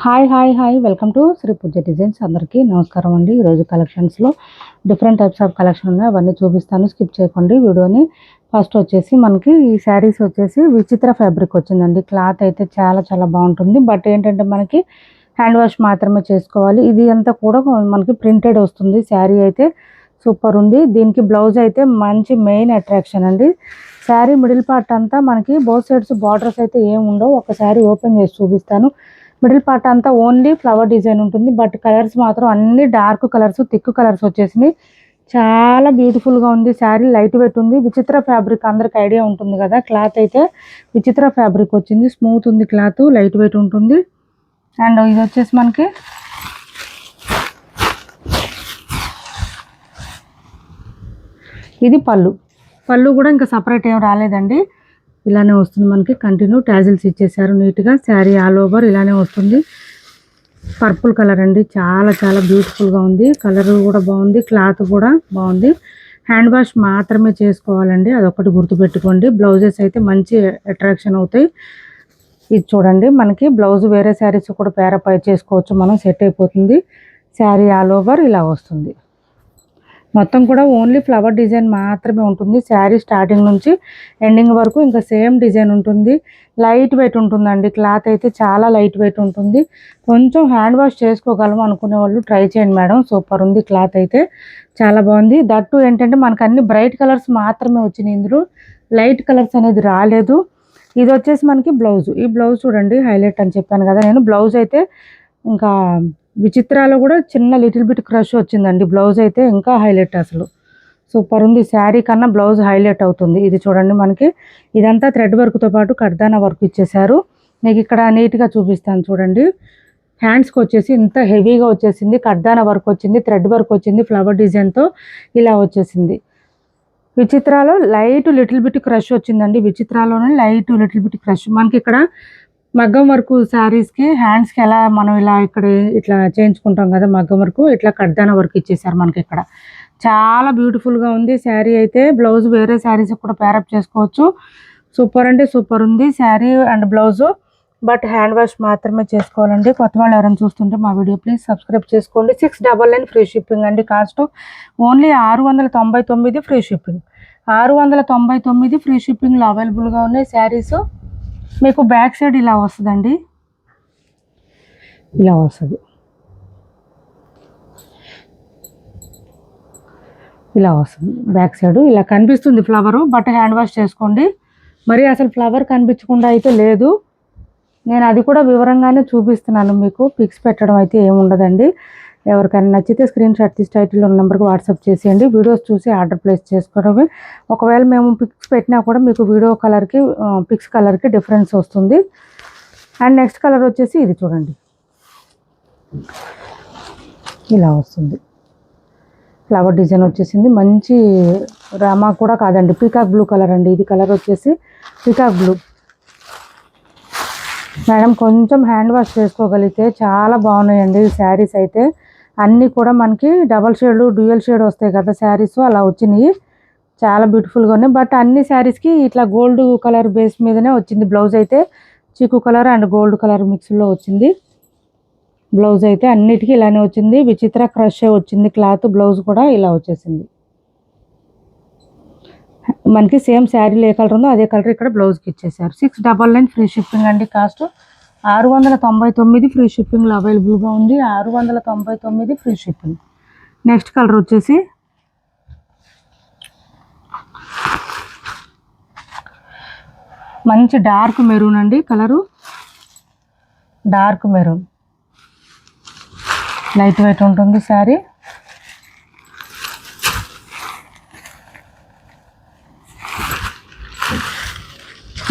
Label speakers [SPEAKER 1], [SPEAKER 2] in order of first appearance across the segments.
[SPEAKER 1] Hi hi hi welcome to Shri Pooja designs. అందరికీ నమస్కారం అండి. ఈరోజు కలెక్షన్స్లో డిఫరెంట్ టైప్స్ ఆఫ్ కలెక్షన్ ఉన్నాయి, అవన్నీ చూపిస్తాను, స్కిప్ చేయకండి వీడియోని. ఫస్ట్ వచ్చేసి మనకి ఈ శారీస్ వచ్చేసి విచిత్ర ఫ్యాబ్రిక్ వచ్చిందండి. క్లాత్ అయితే చాలా చాలా బాగుంటుంది. బట్ ఏంటంటే మనకి హ్యాండ్ వాష్ మాత్రమే చేసుకోవాలి. ఇది అంతా కూడా మనకి ప్రింటెడ్ వస్తుంది. శారీ అయితే సూపర్ ఉంది. దీనికి బ్లౌజ్ అయితే మంచి మెయిన్ అట్రాక్షన్ అండి. శారీ మిడిల్ పార్ట్ అంతా మనకి బోత్ సైడ్స్ బార్డర్స్ అయితే ఏమి ఉండవు. ఒకసారి ఓపెన్ చేసి చూపిస్తాను. మిడిల్ పార్ట్ అంతా ఓన్లీ ఫ్లవర్ డిజైన్ ఉంటుంది. బట్ కలర్స్ మాత్రం అన్ని డార్క్ కలర్స్, థిక్ కలర్స్ వచ్చేసినాయి. చాలా బ్యూటిఫుల్గా ఉంది. శారీ లైట్ వెయిట్ ఉంది. విచిత్ర ఫ్యాబ్రిక్ అందరికి ఐడియా ఉంటుంది కదా. క్లాత్ అయితే విచిత్ర ఫ్యాబ్రిక్ వచ్చింది. స్మూత్ ఉంది క్లాత్, లైట్ వెయిట్ ఉంటుంది. అండ్ ఇది వచ్చేసి మనకి ఇది పళ్ళు కూడా ఇంకా సపరేట్ ఏం రాలేదండి. ఇలానే వస్తుంది మనకి. కంటిన్యూ టాజిల్స్ ఇచ్చేసారు నీట్గా. శారీ ఆల్ ఓవర్ ఇలానే వస్తుంది. పర్పుల్ కలర్ అండి, చాలా చాలా బ్యూటిఫుల్గా ఉంది. కలర్ కూడా బాగుంది, క్లాత్ కూడా బాగుంది. హ్యాండ్ వాష్ మాత్రమే చేసుకోవాలండి, అదొకటి గుర్తుపెట్టుకోండి. బ్లౌజెస్ అయితే మంచి అట్రాక్షన్ అవుతాయి. ఇది చూడండి, మనకి బ్లౌజ్ వేరే శారీస్ కూడా పేరప్ చేసుకోవచ్చు మనం, సెట్ అయిపోతుంది. శారీ ఆల్ ఓవర్ ఇలా వస్తుంది. మొత్తం కూడా ఓన్లీ ఫ్లవర్ డిజైన్ మాత్రమే ఉంటుంది. శారీ స్టార్టింగ్ నుంచి ఎండింగ్ వరకు ఇంకా సేమ్ డిజైన్ ఉంటుంది. లైట్ వెయిట్ ఉంటుందండి. క్లాత్ అయితే చాలా లైట్ వెయిట్ ఉంటుంది. కొంచెం హ్యాండ్ వాష్ చేసుకోగలము అనుకునే వాళ్ళు ట్రై చేయండి మేడం. సూపర్ ఉంది క్లాత్ అయితే, చాలా బాగుంది. దట్టు ఏంటంటే మనకు అన్ని బ్రైట్ కలర్స్ మాత్రమే వచ్చినాయి, ఇందులో లైట్ కలర్స్ అనేది రాలేదు. ఇది వచ్చేసి మనకి బ్లౌజ్. ఈ బ్లౌజ్ చూడండి, హైలైట్ అని చెప్పాను కదా నేను. బ్లౌజ్ అయితే ఇంకా విచిత్రాలో కూడా చిన్న లిటిల్ బిట్ క్రష్ వచ్చిందండి. బ్లౌజ్ అయితే ఇంకా హైలైట్, అసలు సూపర్ ఉంది. శారీ కన్నా బ్లౌజ్ హైలైట్ అవుతుంది. ఇది చూడండి, మనకి ఇదంతా థ్రెడ్ వర్క్తో పాటు కడ్దానా వర్క్ ఇచ్చేసారు. మీకు ఇక్కడ నీట్గా చూపిస్తాను చూడండి. హ్యాండ్స్కి వచ్చేసి ఇంత హెవీగా వచ్చేసింది. కడ్దానా వర్క్ వచ్చింది, థ్రెడ్ వర్క్ వచ్చింది, ఫ్లవర్ డిజైన్తో ఇలా వచ్చేసింది. విచిత్రాలో లైట్ లిటిల్ బిట్ క్రష్ వచ్చిందండి. విచిత్రాలోనే లైట్ లిటిల్ బిట్ క్రష్. మనకి ఇక్కడ మగ్గం వర్క్ శారీస్కి హ్యాండ్స్కి ఎలా మనం ఇలా ఇక్కడ ఇట్లా చేయించుకుంటాం కదా, మగ్గం వర్క్ ఇట్లా కడ్దానా వర్క్ ఇచ్చేసారు మనకి ఇక్కడ. చాలా బ్యూటిఫుల్గా ఉంది శారీ అయితే. బ్లౌజ్ వేరే శారీస్ కూడా పేరప్ చేసుకోవచ్చు. సూపర్ అంటే సూపర్ ఉంది sari and blouse. But hand wash మాత్రమే చేసుకోవాలండి. కొత్త వాళ్ళు ఎవరైనా చూస్తుంటే మా వీడియో ప్లీజ్ సబ్స్క్రైబ్ చేసుకోండి. 699 ఫ్రీ షిప్పింగ్ అండి. Cost only 699 free shipping. 699 free షిప్పింగ్లో అవైలబుల్గా ఉన్నాయి శారీస్. మీకు బ్యాక్ సైడ్ ఇలా వస్తుందండి, ఇలా వస్తుంది, ఇలా వస్తుంది. బ్యాక్ సైడ్ ఇలా కనిపిస్తుంది ఫ్లవరు. బట్ హ్యాండ్ వాష్ చేసుకోండి. మరి అసలు ఫ్లవర్ కనిపించకుండా అయితే లేదు. నేను అది కూడా వివరంగానే చూపిస్తున్నాను మీకు. పిక్స్ పెట్టడం అయితే ఏముండదండి. ఎవరికైనా నచ్చితే స్క్రీన్ షాట్ తీసి టైటిల్లో ఉన్న నెంబర్కి వాట్సాప్ చేసేయండి. వీడియోస్ చూసి ఆర్డర్ ప్లేస్ చేసుకోవడమే. ఒకవేళ మేము పిక్స్ పెట్టినా కూడా మీకు వీడియో కలర్కి పిక్స్ కలర్కి డిఫరెన్స్ వస్తుంది. అండ్ నెక్స్ట్ కలర్ వచ్చేసి ఇది చూడండి, ఇలా వస్తుంది. ఫ్లవర్ డిజైన్ వచ్చేసింది. మంచి రామా కూడా కాదండి, పీకాక్ బ్లూ కలర్ అండి. ఇది కలర్ వచ్చేసి పీకాక్ బ్లూ. మేడం కొంచెం హ్యాండ్ వాష్ చేసుకోగలిగితే చాలా బాగున్నాయండి శారీస్ అయితే. అన్నీ కూడా మనకి డబల్ షేడ్ డ్యూయల్ షేడ్ వస్తాయి కదా శారీస్, అలా వచ్చినాయి. చాలా బ్యూటిఫుల్గా ఉన్నాయి. బట్ అన్ని శారీస్కి ఇట్లా గోల్డ్ కలర్ బేస్ మీదనే వచ్చింది. బ్లౌజ్ అయితే చీకు కలర్ అండ్ గోల్డ్ కలర్ మిక్స్లో వచ్చింది. బ్లౌజ్ అయితే అన్నిటికీ ఇలానే వచ్చింది. విచిత్ర క్రష్ వచ్చింది క్లాత్. బ్లౌజ్ కూడా ఇలా వచ్చేసింది. మనకి సేమ్ శారీలో ఏ కలర్ ఉందో అదే కలర్ ఇక్కడ బ్లౌజ్కి ఇచ్చేసారు. 699 ఫ్రీ షిప్పింగ్ అండి. కాస్ట్ 699 ఫ్రీ షిప్పింగ్లో అవైలబుల్గా ఉంది. 699 ఫ్రీ షిప్పింగ్. నెక్స్ట్ కలర్ వచ్చేసి మంచి డార్క్ మెరూన్ అండి. Colour dark maroon, light weight ఉంటుంది శారీ.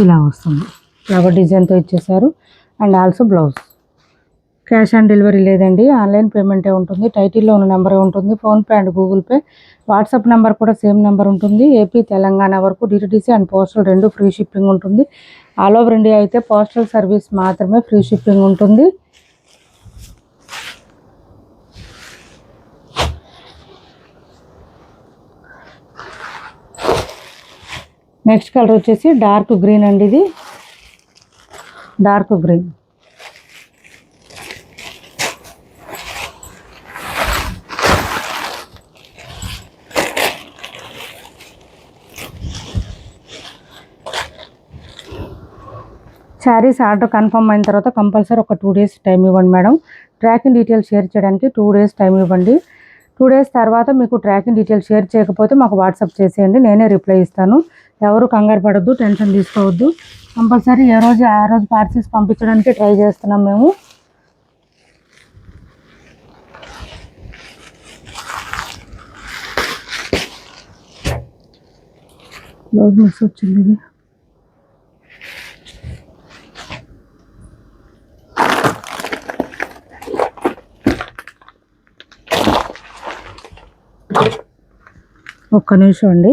[SPEAKER 1] ఇలా వస్తుంది. ఫ్లవర్ డిజైన్తో ఇచ్చేసారు. And also blouse. Cash on delivery లేదండి, ఆన్లైన్ పేమెంటే ఉంటుంది. టైటిల్లో ఉన్న నెంబరే ఉంటుంది. PhonePe and Google pay, WhatsApp number కూడా సేమ్ నెంబర్ ఉంటుంది. ఏపీ తెలంగాణ వరకు DTDC and postal 2 free shipping ఉంటుంది. ఆల్ ఓవర్ ఇండియా అయితే పోస్టల్ సర్వీస్ మాత్రమే ఫ్రీ షిప్పింగ్ ఉంటుంది. నెక్స్ట్ కలర్ వచ్చేసి డార్క్ గ్రీన్ అండి. ఇది dark green. Saris order confirm అయిన తర్వాత కంపల్సరీ ఒక 2 days టైం ఇవ్వండి మేడం. ట్రాకింగ్ డీటెయిల్స్ షేర్ చేయడానికి 2 days టైం ఇవ్వండి. 2 days తర్వాత మీకు ట్రాకింగ్ డీటెయిల్స్ షేర్ చేయకపోతే మాకు వాట్సాప్ చేసేయండి, నేనే రిప్లై ఇస్తాను. ఎవరు కంగారు పడొద్దు, టెన్షన్ తీసుకోవద్దు. కంపల్సరీ ఆ రోజు పార్సిల్స్ పంపించడానికి ట్రై చేస్తున్నాం మేము. బ్లౌజ్ మిస్ వచ్చింది ఇది. ఒక్క నిమిషం అండి.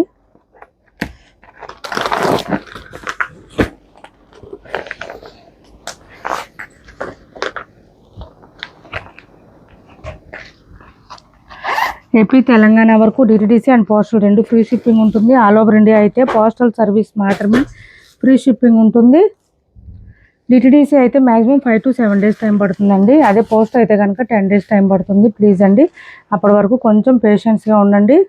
[SPEAKER 1] ఏపీ తెలంగాణ వరకు DTDC and postal 2 free shipping ఉంటుంది. ఆల్ ఓవర్ ఇండియా అయితే పోస్టల్ సర్వీస్ మాత్రమే ఫ్రీ షిప్పింగ్ ఉంటుంది. డిటిడిసి అయితే మ్యాక్సిమం 5 to 7 days టైం పడుతుందండి. అదే పోస్ట్ అయితే కనుక 10 days టైం పడుతుంది. ప్లీజ్ అండి, అప్పటి వరకు కొంచెం పేషెన్స్గా ఉండండి.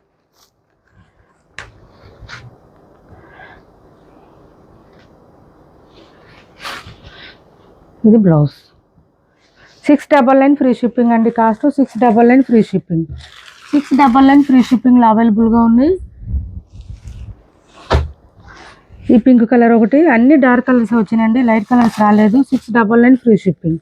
[SPEAKER 1] ఇది బ్లౌజ్ 699 ఫ్రీ షిప్పింగ్ అండి. Cost 699 free shipping. 699 ఫ్రీ షిప్పింగ్లో అవైలబుల్గా ఉంది. ఈ పింక్ కలర్ ఒకటి, అన్ని డార్క్ కలర్స్ వచ్చినాయండి, లైట్ కలర్స్ రాలేదు. 699 free shipping.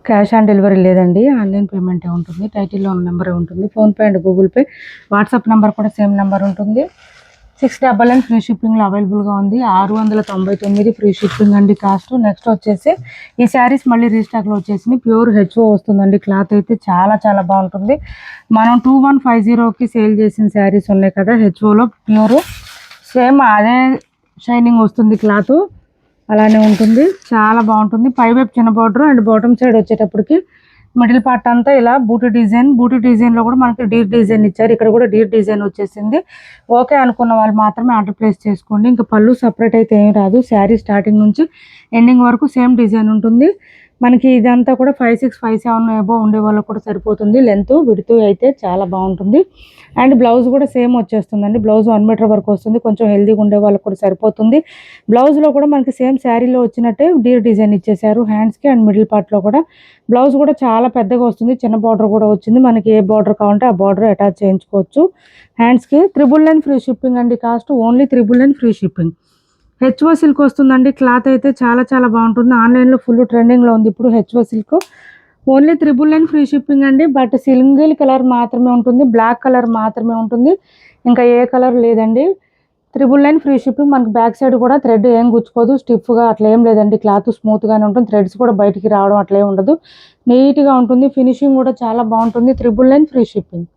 [SPEAKER 1] Cash on delivery లేదండి, ఆన్లైన్ పేమెంటే ఉంటుంది. టైటిల్లో ఉన్న నెంబరే ఉంటుంది. PhonePe and Google pay, WhatsApp number కూడా సేమ్ నెంబర్ ఉంటుంది. 699 ఫ్రీ షిప్పింగ్లో అవైలబుల్గా ఉంది. 699 ఫ్రీ షిప్పింగ్ అండి కాస్ట్. నెక్స్ట్ వచ్చేసి ఈ శారీస్ మళ్ళీ రీస్టాక్లో వచ్చేసి ప్యూర్ హెచ్ఓ వస్తుందండి. క్లాత్ అయితే చాలా చాలా బాగుంటుంది. మనం 2150కి సేల్ చేసిన శారీస్ ఉన్నాయి కదా హెచ్ఓలో, ప్యూర్ సేమ్ అదే షైనింగ్ వస్తుంది. క్లాత్ అలానే ఉంటుంది, చాలా బాగుంటుంది. పైవైపు చిన్న బార్డర్ అండ్ బాటమ్ సైడ్ వచ్చేటప్పటికి మిడిల్ పార్ట్ అంతా ఇలా బూటీ డిజైన్లో కూడా మనకి డీర్ డిజైన్ ఇచ్చారు. ఇక్కడ కూడా డీర్ డిజైన్ వచ్చేసింది. ఓకే అనుకున్న వాళ్ళు మాత్రమే ఆర్డర్ ప్లేస్ చేసుకోండి. ఇంకా పళ్ళు సపరేట్ అయితే ఏం రాదు. శారీ స్టార్టింగ్ నుంచి ఎండింగ్ వరకు సేమ్ డిజైన్ ఉంటుంది. మనకి ఇదంతా కూడా 5'6", 5'7" ఎబో ఉండే వాళ్ళకి కూడా సరిపోతుంది. లెంత్ విడుతూ అయితే చాలా బాగుంటుంది. అండ్ బ్లౌజ్ కూడా సేమ్ వచ్చేస్తుందండి. బ్లౌజ్ 1 మీటర్ వరకు వస్తుంది. కొంచెం హెల్దీగా ఉండే వాళ్ళకి కూడా సరిపోతుంది. బ్లౌజ్లో కూడా మనకి సేమ్ శారీలో వచ్చినట్టే డీర్ డిజైన్ ఇచ్చేసారు హ్యాండ్స్కి అండ్ మిడిల్ పార్ట్లో కూడా. బ్లౌజ్ కూడా చాలా పెద్దగా వస్తుంది. చిన్న బార్డర్ కూడా వచ్చింది. మనకి ఏ బార్డర్ కావాలంటే ఆ బార్డర్ అటాచ్ చేయించుకోవచ్చు. హ్యాండ్స్కి 999 ఫ్రీ షిప్పింగ్ అండి. Cost only 999 free shipping. HO silk వస్తుందండి. క్లాత్ అయితే చాలా చాలా బాగుంటుంది. ఆన్లైన్లో ఫుల్ ట్రెండింగ్లో ఉంది ఇప్పుడు HO silk. Only 999 free shipping అండి. బట్ సింగిల్ కలర్ మాత్రమే ఉంటుంది, బ్లాక్ కలర్ మాత్రమే ఉంటుంది, ఇంకా ఏ కలర్ లేదండి. 999 ఫ్రీ షిప్పింగ్. మనకి బ్యాక్ సైడ్ కూడా థ్రెడ్ ఏం గుచ్చుకోదు, స్టిఫ్గా అట్లా ఏం లేదండి. క్లాత్ స్మూత్గానే ఉంటుంది. థ్రెడ్స్ కూడా బయటికి రావడం అట్లా ఏం ఉండదు, నీట్గా ఉంటుంది. ఫినిషింగ్ కూడా చాలా బాగుంటుంది. 999 ఫ్రీ షిప్పింగ్.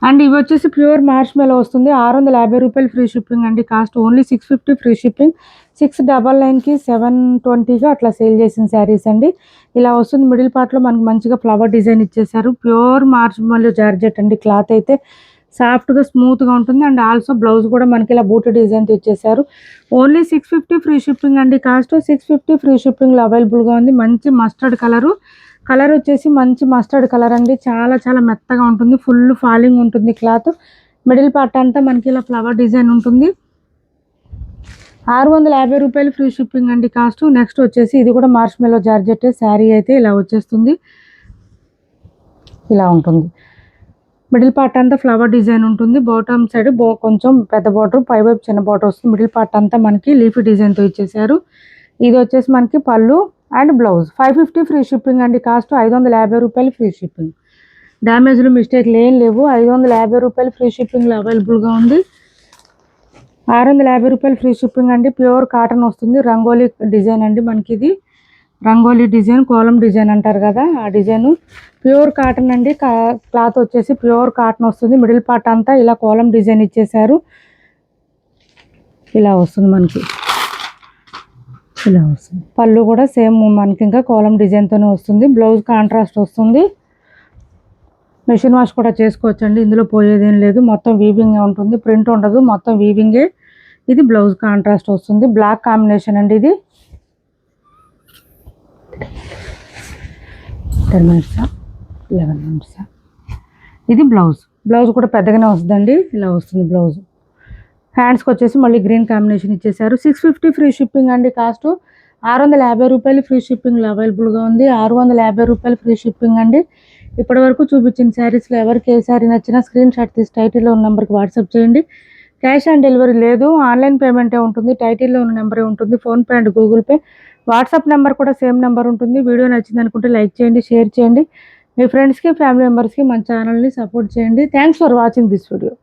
[SPEAKER 1] అండ్ ఇవి వచ్చేసి ప్యూర్ మార్ష్మెలో వస్తుంది. 650 రూపాయలు ఫ్రీ షిప్పింగ్ అండి. Cost only 650 free shipping. 699కి 720గా అట్లా సేల్ చేసిన శారీస్ అండి. ఇలా వస్తుంది. మిడిల్ పార్ట్లో మనకి మంచిగా ఫ్లవర్ డిజైన్ ఇచ్చేసారు. ప్యూర్ మార్ష్మెలో జార్జెట్ అండి. క్లాత్ అయితే సాఫ్ట్గా స్మూత్గా ఉంటుంది. అండ్ ఆల్సో బ్లౌజ్ కూడా మనకి ఇలా బూటీ డిజైన్తో ఇచ్చేసారు. ఓన్లీ 650 ఫ్రీ షిప్పింగ్ అండి. కాస్ట్ 650 ఫ్రీ షిప్పింగ్లో అవైలబుల్గా ఉంది. మంచి మస్టర్డ్ కలర్ వచ్చేసి మంచి మస్టర్డ్ కలర్ అండి. చాలా చాలా మెత్తగా ఉంటుంది. ఫుల్ ఫాలింగ్ ఉంటుంది క్లాత్. మిడిల్ పార్ట్ అంతా మనకి ఇలా ఫ్లవర్ డిజైన్ ఉంటుంది. 650 రూపాయలు ఫ్రీ షిప్పింగ్ అండి కాస్ట్. నెక్స్ట్ వచ్చేసి ఇది కూడా మార్ష్మెలో జార్జెట్ శారీ అయితే ఇలా వచ్చేస్తుంది. ఇలా ఉంటుంది. మిడిల్ పార్ట్ అంతా ఫ్లవర్ డిజైన్ ఉంటుంది. బాటమ్ సైడ్ కొంచెం పెద్ద బార్డర్, పైవైపు చిన్న బార్డర్ వస్తుంది. మిడిల్ పార్ట్ అంతా మనకి లీఫీ డిజైన్తో ఇచ్చేసారు. ఇది వచ్చేసి మనకి పళ్ళు అండ్ బ్లౌజ్. 550 ఫ్రీ షిప్పింగ్ అండి. కాస్ట్ 550 రూపాయలు ఫ్రీ షిప్పింగ్. డ్యామేజ్లు మిస్టేక్లు ఏం లేవు. 550 రూపాయలు ఫ్రీ షిప్పింగ్లో అవైలబుల్గా ఉంది. 650 రూపాయలు ఫ్రీ షిప్పింగ్ అండి. ప్యూర్ కాటన్ వస్తుంది. రంగోలీ డిజైన్ అండి. మనకి ఇది రంగోలీ డిజైన్, కోలం డిజైన్ అంటారు కదా ఆ డిజైన్. ప్యూర్ కాటన్ అండి. క్లాత్ వచ్చేసి ప్యూర్ కాటన్ వస్తుంది. మిడిల్ పార్ట్ అంతా ఇలా కోలం డిజైన్ ఇచ్చేసారు. ఇలా వస్తుంది మనకి. ఇలా వస్తుంది. పళ్ళు కూడా సేమ్ మనకి ఇంకా కోలం డిజైన్తోనే వస్తుంది. బ్లౌజ్ కాంట్రాస్ట్ వస్తుంది. మెషిన్ వాష్ కూడా చేసుకోవచ్చండి. ఇందులో పోయేదేం లేదు. మొత్తం వీవింగే ఉంటుంది. ప్రింట్ ఉండదు, మొత్తం వీవింగే. ఇది బ్లౌజ్ కాంట్రాస్ట్ వస్తుంది, బ్లాక్ కాంబినేషన్ అండి. ఇది 10 మినిట్స్ 11 మినిట్స్. ఇది బ్లౌజ్ కూడా పెద్దగానే వస్తుందండి, ఇలా వస్తుంది బ్లౌజ్. హ్యాండ్స్కి వచ్చేసి మళ్ళీ గ్రీన్ కాంబినేషన్ ఇచ్చేసారు. 650 ఫ్రీ షిప్పింగ్ అండి. కాస్ట్ 650 రూపాయలు ఫ్రీ షిప్పింగ్లో అవైలబుల్గా ఉంది. 650 రూపాయలు ఫ్రీ షిప్పింగ్ అండి. ఇప్పటి వరకు చూపించిన శారీస్లో ఎవరికి ఏ శారీ నచ్చినా స్క్రీన్ షాట్ తీసి టైటిల్లో ఉన్న నెంబర్కి వాట్సాప్ చేయండి. క్యాష్ ఆన్ డెలివరీ లేదు, ఆన్లైన్ పేమెంటే ఉంటుంది. టైటిల్లో ఉన్న నెంబరే ఉంటుంది, PhonePe and Google pay. WhatsApp number కూడా సేమ్ నెంబర్ ఉంటుంది. వీడియో నచ్చింది అనుకుంటే లైక్ చేయండి, షేర్ చేయండి. మీ ఫ్రెండ్స్కి ఫ్యామిలీ మెంబర్స్కి మన ఛానల్ని సపోర్ట్ చేయండి. Thanks for watching this video.